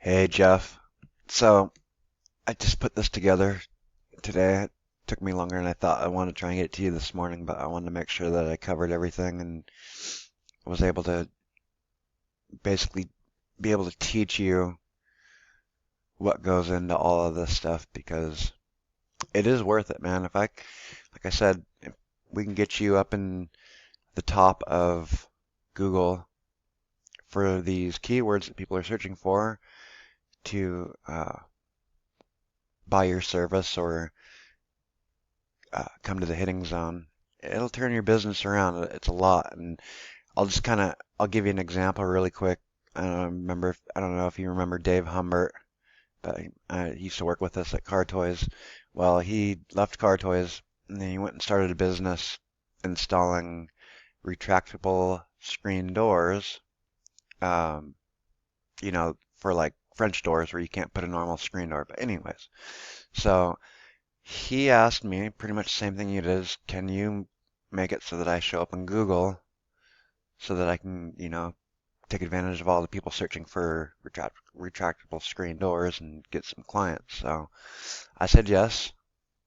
Hey Jeff. So I just put this together today. It took me longer than I thought. I wanted to try and get it to you this morning, but I wanted to make sure that I covered everything and was able to basically be able to teach you what goes into all of this stuff because it is worth it, man. Like I said, if we can get you up in the top of Google for these keywords that people are searching for to buy your service or come to the hitting zone, it'll turn your business around. It's a lot, and I'll give you an example really quick. I don't know if you remember Dave Humbert, but he used to work with us at Car Toys. Well, he left Car Toys and then he went and started a business installing retractable screen doors. Um, for like French doors where you can't put a normal screen door. But anyways, so he asked me pretty much the same thing you did is, can you make it so that I show up in Google so that I can, take advantage of all the people searching for retractable screen doors and get some clients. So I said yes,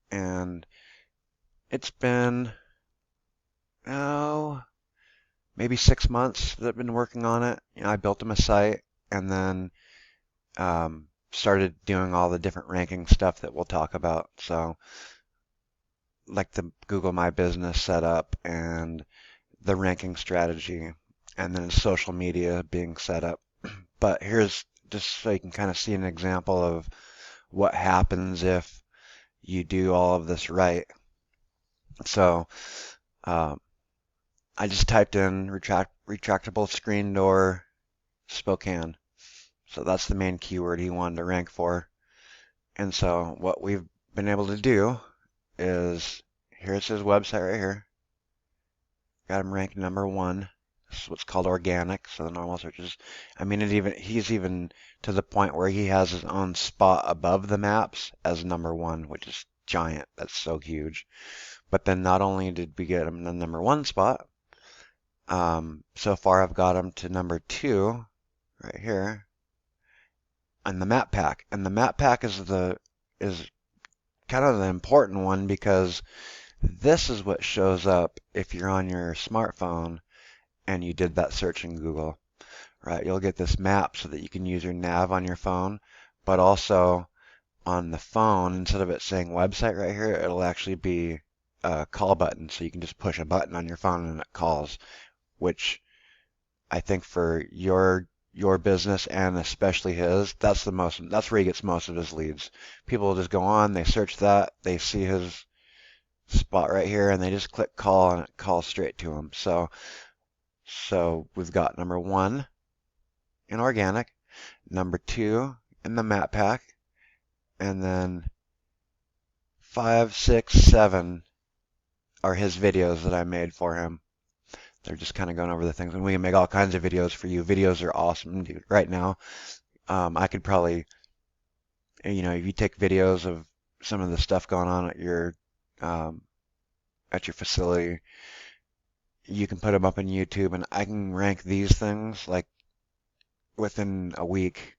and it's been, oh, maybe 6 months that I've been working on it. I built him a site and then started doing all the different ranking stuff that we'll talk about. So like the Google My Business setup and the ranking strategy and then social media being set up. But here's just so you can kind of see an example of what happens if you do all of this right. So um, I just typed in retractable screen door Spokane. So that's the main keyword he wanted to rank for. And so what we've been able to do is, here's his website right here. Got him ranked #1. This is what's called organic, so the normal searches. I mean, he's even to the point where he has his own spot above the maps as #1, which is giant. That's so huge. But then not only did we get him the #1 spot, so far I've got him to #2 right here on the map pack. And the map pack is kind of the important one because this is what shows up if you're on your smartphone and you did that search in Google, right? You'll get this map so that you can use your nav on your phone, but also on the phone, instead of it saying website right here, it'll actually be a call button. So you can just push a button on your phone and it calls, which I think for your business and especially his, that's where he gets most of his leads. People will just go on, they search that, they see his spot right here, and they just click call and it calls straight to him. So we've got #1 in organic, #2 in the map pack, and then 5, 6, 7 are his videos that I made for him. They're just kind of going over the things, and we can make all kinds of videos for you. Videos are awesome, dude. Right now, I could probably, if you take videos of some of the stuff going on um, at your facility, you can put them up on YouTube, and I can rank these things like within a week.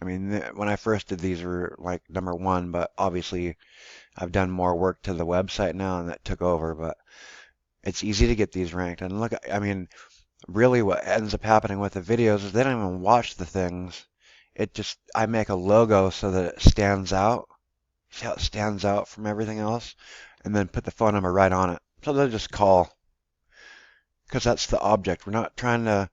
I mean, when I first did these were like #1, but obviously I've done more work to the website now and that took over, but it's easy to get these ranked. And look, I mean, really what ends up happening with the videos is they don't even watch the things. I make a logo so that it stands out. See how it stands out from everything else? And then put the phone number right on it. So they'll just call because that's the object. We're not trying to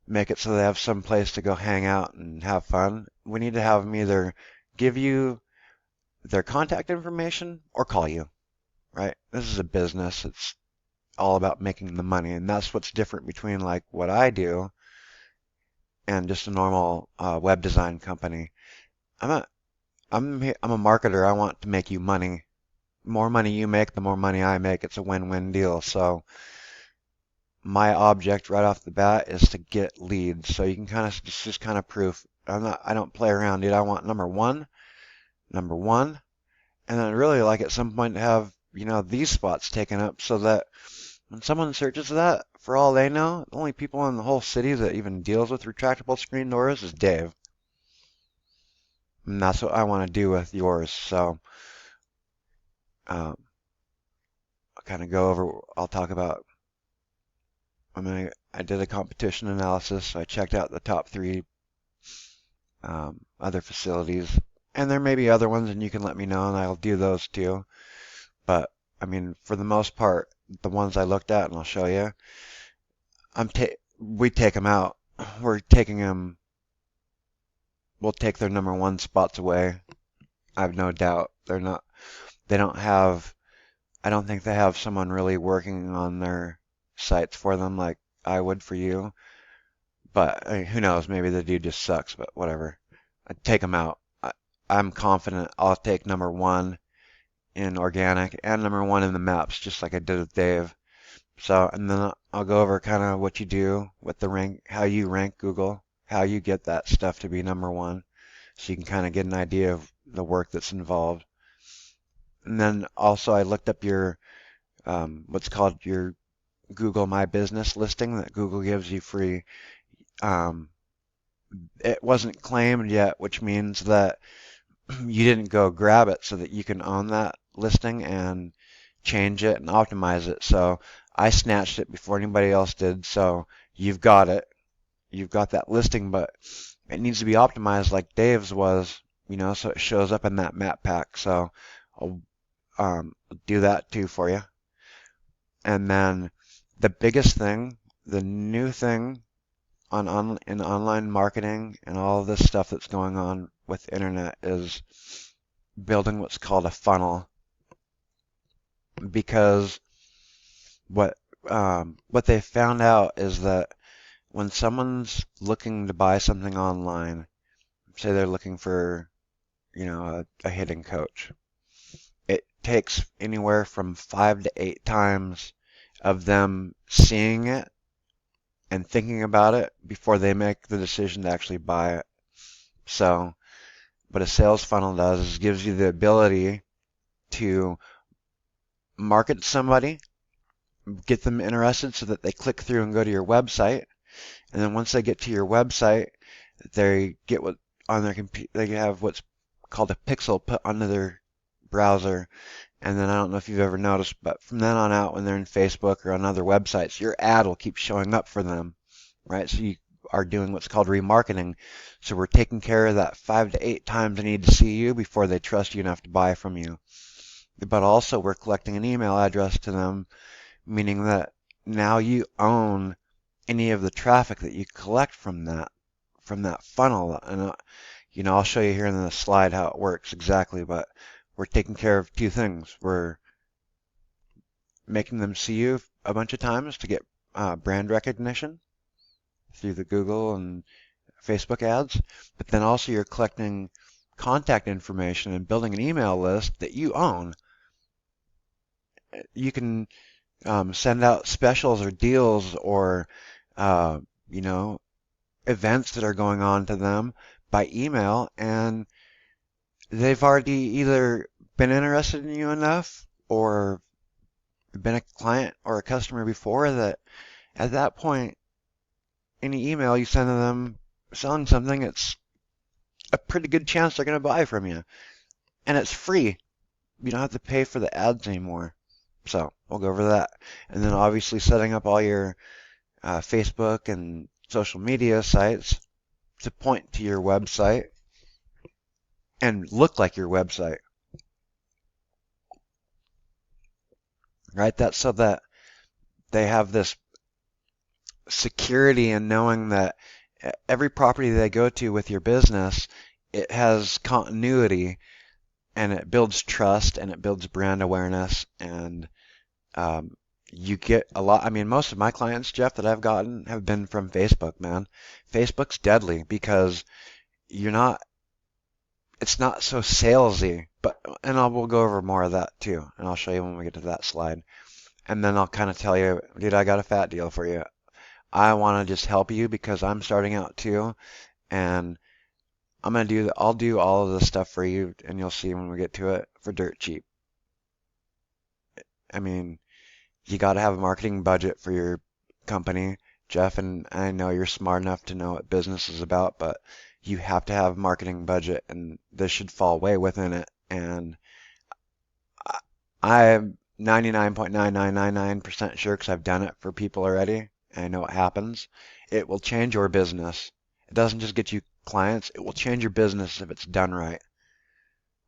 make it so they have some place to go hang out and have fun. We need to have them either give you their contact information or call you, right? This is a business. It's all about making the money, and that's what's different between like what I do and just a normal web design company. I'm a I'm a marketer. I want to make you money. The more money you make, the more money I make. It's a win-win deal. So my object right off the bat is to get leads. So you can kind of just kind of proof. I don't play around, dude. I want #1, and then I'd really like at some point to have, these spots taken up so that when someone searches that, for all they know, the only people in the whole city that even deals with retractable screen doors is Dave. And that's what I want to do with yours. So um, I'll kind of go over, I'll talk about, I did a competition analysis. So I checked out the top three other facilities. And there may be other ones, and you can let me know, and I'll do those too. But I mean, for the most part, the ones I looked at, and I'll show you, we take them out. We're taking them. We'll take their number one spots away. I have no doubt they're not. They don't have. I don't think they have someone really working on their sites for them like I would for you. But I mean, who knows? Maybe the dude just sucks. But whatever. I take them out. I'm confident I'll take number one in organic and number one in the maps, just like I did with Dave. So, and then I'll go over kind of what you do with the rank, how you rank Google, how you get that stuff to be number one, so you can kind of get an idea of the work that's involved. And then also I looked up your what's called your Google My Business listing that Google gives you free. Um, it wasn't claimed yet, which means that you didn't go grab it so that you can own that listing and change it and optimize it. So I snatched it before anybody else did. So you've got it. You've got that listing, but it needs to be optimized like Dave's was, so it shows up in that map pack. So I'll do that too for you. And then the biggest thing, the new thing in online marketing and all of this stuff that's going on with internet is building what's called a funnel. Because what they found out is that when someone's looking to buy something online, say they're looking for, a hitting coach, it takes anywhere from 5 to 8 times of them seeing it and thinking about it before they make the decision to actually buy it. So what a sales funnel does is gives you the ability to market to somebody, get them interested so that they click through and go to your website. And then once they get to your website, they get what on their computer, they have what's called a pixel put onto their browser. And then I don't know if you've ever noticed, but from then on out, when they're in Facebook or on other websites, your ad will keep showing up for them, right? So you are doing what's called remarketing. So we're taking care of that 5 to 8 times they need to see you before they trust you enough to buy from you. But also we're collecting an email address to them, meaning that now you own any of the traffic that you collect from that funnel. And I'll show you here in the slide how it works exactly, but we're taking care of two things. We're making them see you a bunch of times to get brand recognition through the Google and Facebook ads, but then also you're collecting contact information and building an email list that you own. You can send out specials or deals or, uh, you know, events that are going on to them by email, and they've already either been interested in you enough or been a client or a customer before that at that point, any email you send to them selling something, it's a pretty good chance they're going to buy from you. And it's free. You don't have to pay for the ads anymore. So we'll go over that. And then obviously setting up all your Facebook and social media sites to point to your website and look like your website. Right? That's so that they have this security in knowing that every property they go to with your business, it has continuity and it builds trust and it builds brand awareness and you get a lot. I mean, most of my clients, Jeff, that I've gotten have been from Facebook, man. Facebook's deadly because you're not, it's not so salesy, but, and we'll go over more of that too. And I'll show you when we get to that slide. And then I'll kind of tell you, dude, I got a fat deal for you. I want to just help you because I'm starting out too. And I'll do all of this stuff for you, and you'll see when we get to it for dirt cheap. I mean, you got to have a marketing budget for your company, Jeff, and I know you're smart enough to know what business is about, but you have to have marketing budget, and this should fall way within it. And I'm 99.9999% sure because I've done it for people already. And I know what happens. It will change your business. It doesn't just get you clients. It will change your business if it's done right,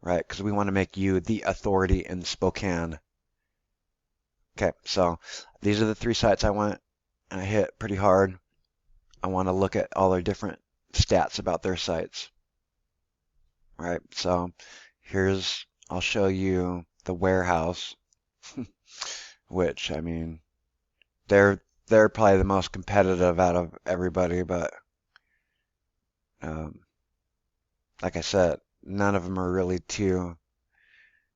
right? Because we want to make you the authority in Spokane. Okay, so these are the 3 sites I went and I hit pretty hard. I want to look at all their different stats about their sites, right? So I'll show you the warehouse, which, I mean, they're probably the most competitive out of everybody, but um, like I said, none of them are really too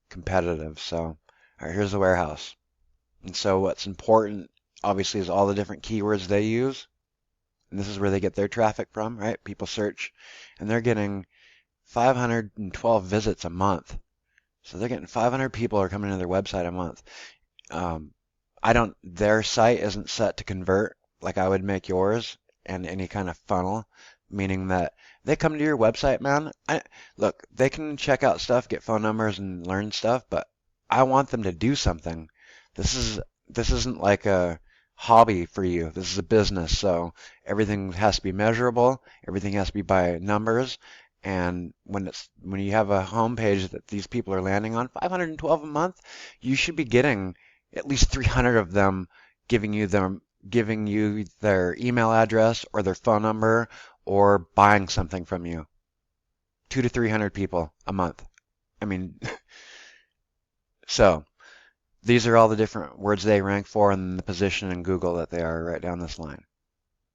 competitive. So, all right, here's the warehouse. And so what's important, obviously, is all the different keywords they use. And this is where they get their traffic from, right? People search, and they're getting 512 visits a month. So they're getting 500 people are coming to their website a month. Um, their site isn't set to convert like I would make yours and any kind of funnel, meaning that they come to your website, man. Look, they can check out stuff, get phone numbers and learn stuff, but I want them to do something. This is this isn't like a hobby for you. This is a business, so everything has to be measurable, everything has to be by numbers, and when you have a home page that these people are landing on, 512 a month, you should be getting at least 300 of them giving you their email address or their phone number or buying something from you. 2 to 300 people a month. I mean, so these are all the different words they rank for and the position in Google that they are right down this line.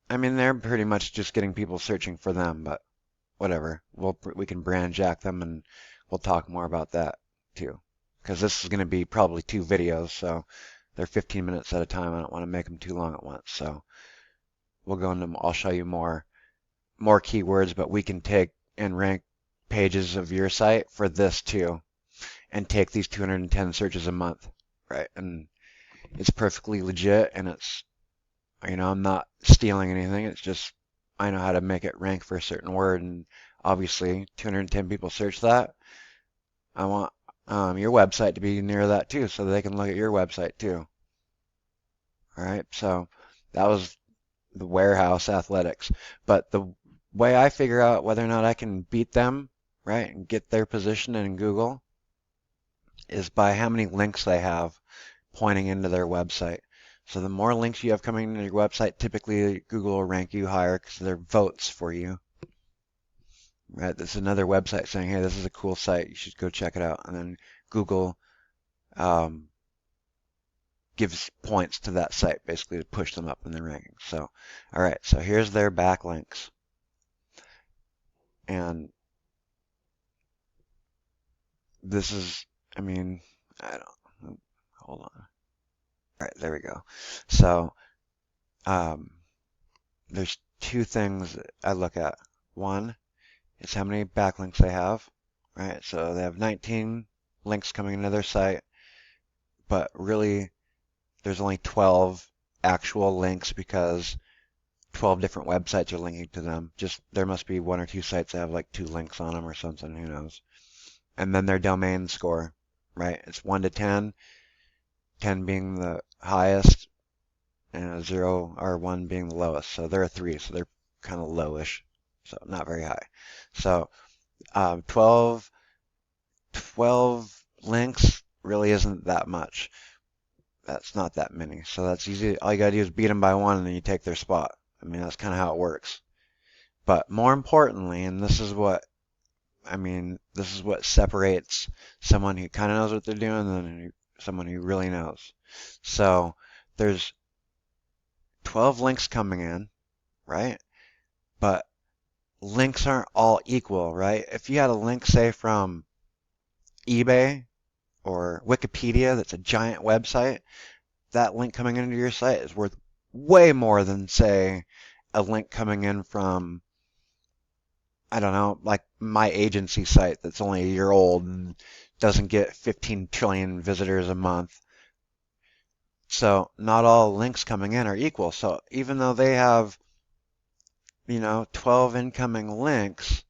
I mean, they're pretty much just getting people searching for them, but whatever. We can brand jack them and we'll talk more about that too. Because this is going to be probably 2 videos, so they're 15 minutes at a time. I don't want to make them too long at once. So we'll go into, I'll show you more keywords, but we can take and rank pages of your site for this too and take these 210 searches a month, right? And it's perfectly legit and it's, I'm not stealing anything. It's just I know how to make it rank for a certain word, and obviously 210 people search that. I want your website to be near that too, so they can look at your website too. All right, so that was the warehouse athletics. But the way I figure out whether or not I can beat them, right, and get their position in Google is by how many links they have pointing into their website. So the more links you have coming into your website, typically Google will rank you higher because they're votes for you. Right, this is another website saying, hey, this is a cool site, you should go check it out. And then Google um, gives points to that site basically to push them up in the rankings. So, all right, so here's their backlinks. And this is, I mean, I don't, hold on. All right, there we go. So um, there's 2 things that I look at. One is how many backlinks they have, right? So they have 19 links coming into their site, but really there's only 12 actual links because 12 different websites are linking to them. Just there must be 1 or 2 sites that have like 2 links on them or something, who knows. And then their domain score, right? It's 1 to 10, 10 being the highest, and a 0 or 1 being the lowest. So they're a 3, so they're kind of lowish, so not very high. So 12 links really isn't that much. That's not that many. So that's easy. All you gotta do is beat them by 1 and then you take their spot. I mean, that's kind of how it works. But more importantly, and this is what separates someone who kind of knows what they're doing than someone who really knows. So there's 12 links coming in, right? But links aren't all equal, right? If you had a link, say, from eBay or Wikipedia, that's a giant website, that link coming into your site is worth way more than, say, a link coming in from, I don't know, like my agency site that's only a year old and doesn't get 15 trillion visitors a month. So not all links coming in are equal. So even though they have 12 incoming links,